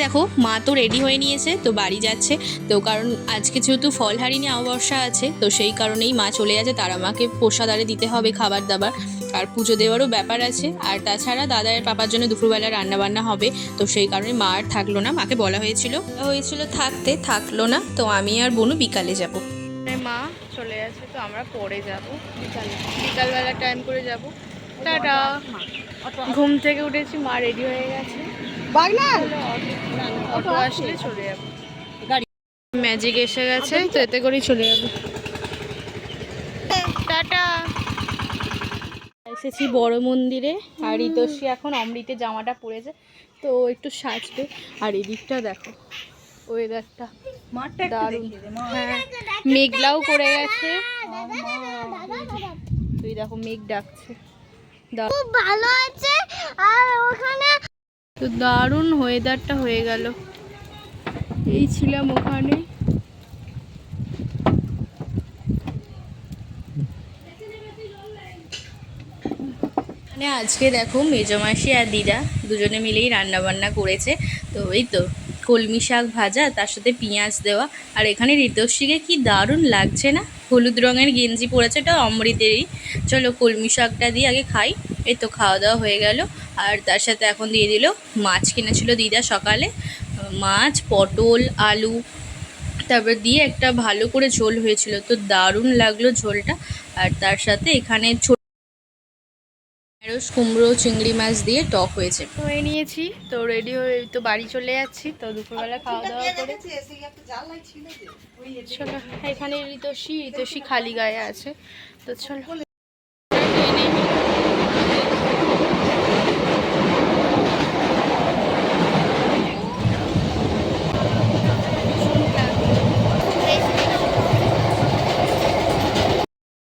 দেখো মা তো রেডি হয়ে নিয়েছে, তো বাড়ি যাচ্ছে। তো কারণ আজকে যেহেতু ফলহারিণী অমাবস্যা আছে, তো সেই কারণেই মা চলে যাচ্ছে। তারা মাকে প্রসাদ আরে দিতে হবে, খাবার দাবার আর পুজো দেওয়ারও ব্যাপার আছে। আর তাছাড়া দাদার পাপার জন্য দুপুরবেলা রান্নাবান্না হবে, তো সেই কারণে মা আর থাকলো না। মাকে বলা হয়েছিল থাকতে, থাকলো না। তো আমি আর বোনু বিকালে যাব। মা চলে যাচ্ছে, তো আমরা পরে যাব বিকালবেলা টাইম করে যাব। টাটা। ঘুম থেকে উঠেছি, মা রেডি হয়ে গেছে, অটো আসলে চলে যাবো। ম্যাজিক এসে গেছে, তো এতে করেই চলে যাবো। টাটা। এসেছি বড় মন্দিরে, আর ঋতস্বী এখন অমৃতে জামাটা পরেছে, তো একটু সাজবে। আর এদিকটা দেখো, ওয়েদারটা দারুণ। হ্যাঁ, মেঘলাও করে গেছে। তুই দেখো মেঘ ডাকছে, খুব ভালো আছে। আর ওখানে তো দারুণ ওয়েদারটা হয়ে গেল। এই ছিলাম ওখানে। মানে আজকে দেখো মেজমাসি আর দিদা দুজনে মিলেই রান্না বান্না করেছে। তো এই তো কলমি শাক ভাজা, তার সাথে পেঁয়াজ দেওয়া। আর এখানে ঋতস্বীকে কি দারুণ লাগছে না, হলুদ রঙের গেঞ্জি পরেছে, এটা অমৃতেরই। চলো কলমি শাকটা দিয়ে আগে খাই। এই তো খাওয়া দাওয়া হয়ে গেল। আর তার সাথে এখন দিয়ে দিল মাছ কিনেছিল দিদা সকালে, মাছ, পটল, আলু, তারপর দিয়ে একটা ভালো করে ঝোল হয়েছিল, তো দারুণ লাগলো ঝোলটা। আর তার সাথে এখানে ঢেঁড়স, কুমড়ো, চিংড়ি মাছ দিয়ে টক হয়েছে। হয়ে নিয়েছি, তো রেডি হয়ে তো বাড়ি চলে যাচ্ছি। তো দুপুরবেলা খাওয়া দাওয়া করে চলো। এখানে ঋতস্বী খালি গায়ে আছে, তো চলো।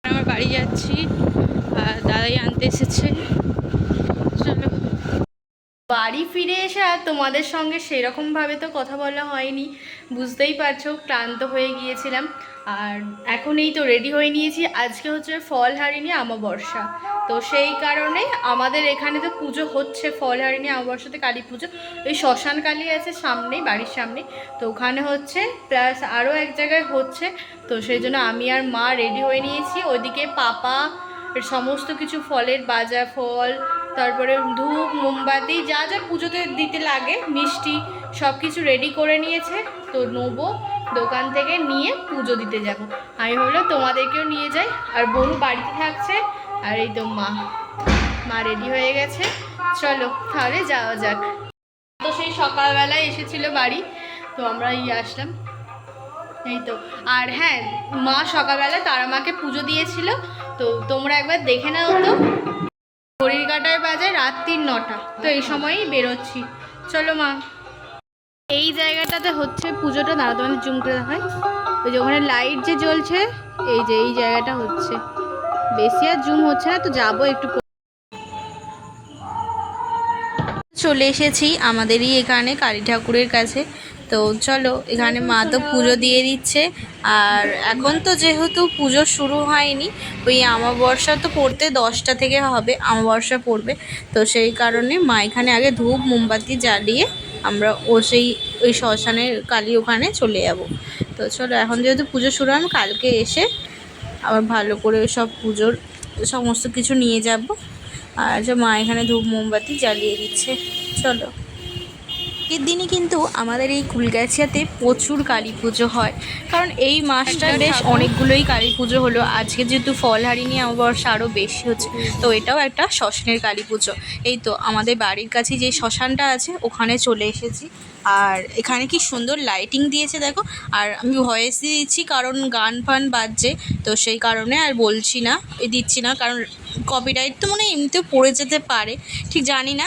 আমার বাড়ি যাচ্ছি, আর দাদাই আনতে এসেছে। চলো। বাড়ি ফিরে এসে আর তোমাদের সঙ্গে সেরকমভাবে তো কথা বলা হয়নি, বুঝতেই পারছো ক্লান্ত হয়ে গিয়েছিলাম। আর এখন এই তো রেডি হয়ে নিয়েছি। আজকে হচ্ছে ফলহারিণী অমাবস্যা, তো সেই কারণে আমাদের এখানে তো পুজো হচ্ছে। ফলহারিণী অমাবস্যাতে কালী পুজো, ওই শ্মশান কালী আছে সামনেই, বাড়ির সামনে, তো ওখানে হচ্ছে, প্লাস আরও এক জায়গায় হচ্ছে। তো সেই জন্য আমি আর মা রেডি হয়ে নিয়েছি। ওইদিকে পাপা সমস্ত কিছু ফলের বাজার, ফল, তারপরে ধূপ, মোমবাতি, যা যা পুজোতে দিতে লাগে, মিষ্টি, সব কিছু রেডি করে নিয়েছে। তো নেবো দোকান থেকে, নিয়ে পুজো দিতে যাব। আমি হলো তোমাদেরকেও নিয়ে যাই। আর বোনু বাড়িতে থাকছে। আর এই তো মা রেডি হয়ে গেছে। চলো তাহলে যাওয়া যাক। তো সেই সকালবেলায় এসেছিল বাড়ি, তো আমরা আসলাম। এই তো। আর হ্যাঁ, মা সকালবেলা তারা মাকে পুজো দিয়েছিল, তো তোমরা একবার দেখে নাও। তো ঘড়ির কাঁটায় বাজে রাত 9:30, তো এই সময়ই বেরোচ্ছি। চলো মা। এই জায়গাটাতে হচ্ছে পুজোটা, দাঁড়া তোমাদের জুম করে দেখায়। ওই যে ওখানে লাইট যে জ্বলছে, এই যে এই জায়গাটা হচ্ছে। বেশি আর জুম হচ্ছে না, তো যাবো একটু। চলে এসেছি আমাদেরই এখানে কালী ঠাকুরের কাছে। তো চলো, এখানে মা তো পুজো দিয়ে দিচ্ছে। আর এখন তো যেহেতু পুজো শুরু হয়নি, ওই অমাবস্যা তো পড়তে 10টা থেকে হবে, অমাবস্যা পড়বে। তো সেই কারণে মা এখানে আগে ধূপ মোমবাতি জ্বালিয়ে আমরা ওই শ্মশানের কালী ওখানে চলে যাব। তো চলো, এখন যেহেতু পুজো শুরু হয়, কালকে এসে আবার ভালো করে সব পুজোর সমস্ত কিছু নিয়ে যাব। আর যে মা এখানে ধূপ মোমবাতি জ্বালিয়ে দিচ্ছে। চলো। এর দিনই কিন্তু আমাদের এই কুলগাছিয়াতে প্রচুর কালী পুজো হয়, কারণ এই মাসটা বেশ অনেকগুলোই কালী পুজো হলো। আজকে যেহেতু ফলহারিণী অমাবস্যা আরও বেশি হচ্ছে, তো এটাও একটা শ্মশানের কালী পুজো। এই তো আমাদের বাড়ির কাছে যে শ্মশানটা আছে ওখানে চলে এসেছি। আর এখানে কি সুন্দর লাইটিং দিয়েছে দেখো। আর আমি ভয়েস দিয়ে দিচ্ছি কারণ গান ফান বাজছে, তো সেই কারণে আর বলছি না, দিচ্ছি না, কারণ কপিরাইট তো মনে হয় এমনিতেও পড়ে যেতে পারে, ঠিক জানি না।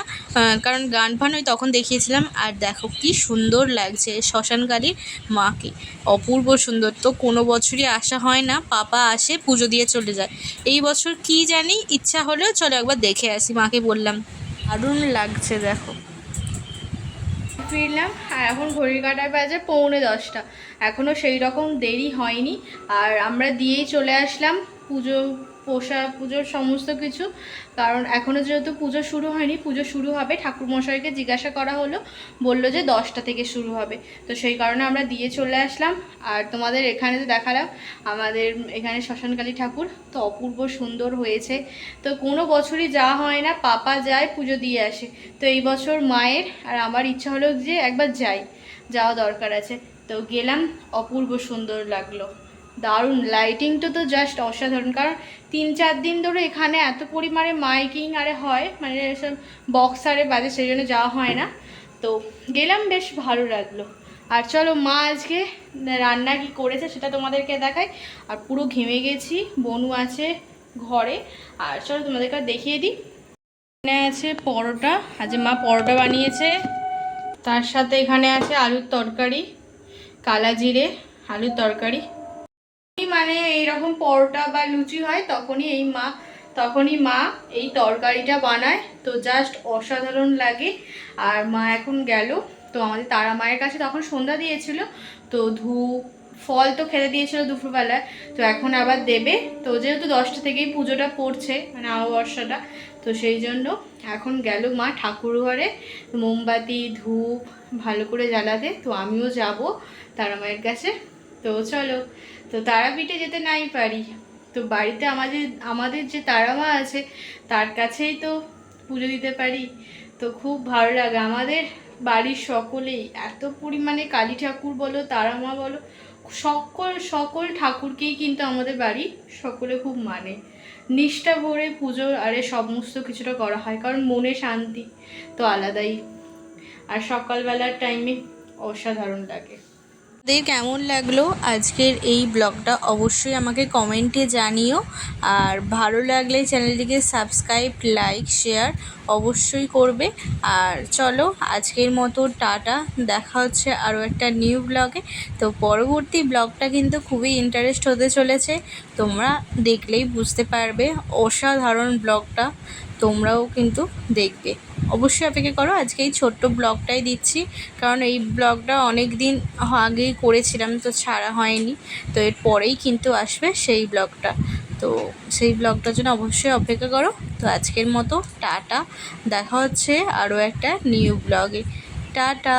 কারণ গান ফান ওই তখন দেখিয়েছিলাম। আর দেখো কি সুন্দর লাগছে শ্মশানকালীর মাকে, অপূর্ব সুন্দর। তো কোনো বছরই আসা হয় না, পাপা আসে পুজো দিয়ে চলে যায়। এই বছর কি জানি ইচ্ছা হলেও চলো একবার দেখে আসি, মাকে বললাম। দারুণ লাগছে দেখো। ফিরলাম, আর এখন ঘড়ির কাঁটায় বাজে 9:45, এখনও সেই রকম দেরি হয়নি। আর আমরা দিয়েই চলে আসলাম পুজো পোষা পুজোর সমস্ত কিছু, কারণ এখনও যেহেতু পুজো শুরু হয়নি, পুজো শুরু হবে ঠাকুরমশাইকে জিজ্ঞাসা করা হলো, বললো যে 10টা থেকে শুরু হবে। তো সেই কারণে আমরা দিয়ে চলে আসলাম। আর তোমাদের এখানে তো দেখালাম আমাদের এখানে শ্মশানকালী ঠাকুর, তো অপূর্ব সুন্দর হয়েছে। তো কোনো বছরই যাওয়া হয় না, পাপা যায় পুজো দিয়ে আসে। তো এই বছর মায়ের আর আমার ইচ্ছা হলো যে একবার যাওয়া দরকার আছে। তো গেলাম, অপূর্ব সুন্দর লাগলো, দারুণ লাইটিংটা তো জাস্ট অসাধারণ। কারণ 3-4 দিন ধরে এখানে এত পরিমাণে মাইকিং আরে হয়, মানে এসব বক্স আরে বাজে, সেই জন্য যাওয়া হয় না। তো গেলাম, বেশ ভালো লাগলো। আর চলো মা আজকে রান্না কি করেছে সেটা তোমাদেরকে দেখাই। আর পুরো ঘেমে গেছি, বনু আছে ঘরে। আর চলো তোমাদেরকে দেখিয়ে দিই। এখানে আছে পরোটা, আজ মা পরোটা বানিয়েছে। তার সাথে এখানে আছে আলুর তরকারি, কালা জিরে আলুর তরকারি। মানে এইরকম পরোটা বা লুচি হয় তখনই মা এই তরকারিটা বানায়, তো জাস্ট অসাধারণ লাগে। আর মা এখন গেল, তো আমাদের তারা মায়ের কাছে তখন সন্ধ্যা দিয়েছিল, তো ধূপ ফল তো খেতে দিয়েছিল দুপুরবেলায়, তো এখন আবার দেবে। তো যেহেতু 10টা থেকেই পুজোটা পড়ছে, মানে অমাবস্যাটা, তো সেই জন্য এখন গেল মা ঠাকুর ঘরে মোমবাতি ধূপ ভালো করে জ্বালাতে। তো আমিও যাব তারা মায়ের কাছে। তো চলো, তো তারাপীঠে যেতে নাই পারি, তো বাড়িতে আমাদের যে তারা মা আছে তার কাছেই তো পুজো দিতে পারি। তো খুব ভালো লাগে, আমাদের বাড়ির সকলেই এত পরিমাণে কালী ঠাকুর বলো তারা মা বলো, সকল ঠাকুরকেই কিন্তু আমাদের বাড়ি সকলে খুব মানে নিষ্ঠা ভরে পুজো আরে সমস্ত কিছুটা করা হয়, কারণ মনে শান্তি তো আলাদাই। আর সকালবেলার টাইমে অসাধারণ লাগে। আপনাদের কেমন লাগলো আজকের এই ব্লগটা অবশ্যই আমাকে কমেন্টে জানিও। আর ভালো লাগলে চ্যানেলটিকে সাবস্ক্রাইব লাইক শেয়ার অবশ্যই করবে। আর চলো আজকের মতো টাটা, দেখা হচ্ছে আরও একটা নিউ ব্লগে। তো পরবর্তী ব্লগটা কিন্তু খুবই ইন্টারেস্ট হতে চলেছে, তোমরা দেখলেই বুঝতে পারবে। অসাধারণ ব্লগটা, তোমরাও কিন্তু দেখবে, অবশ্যই অপেক্ষা করো। আজকে এই ছোট্ট ব্লগটাই দিচ্ছি, কারণ এই ব্লগটা অনেক দিন আগেই করেছিলাম, তো ছাড়া হয়নি। তো এর পরেই কিন্তু আসবে সেই ব্লগটা, তো সেই ব্লগটার জন্য অবশ্যই অপেক্ষা করো। তো আজকের মতো টাটা, দেখা হচ্ছে আরও একটা নিউ ব্লগে। টাটা।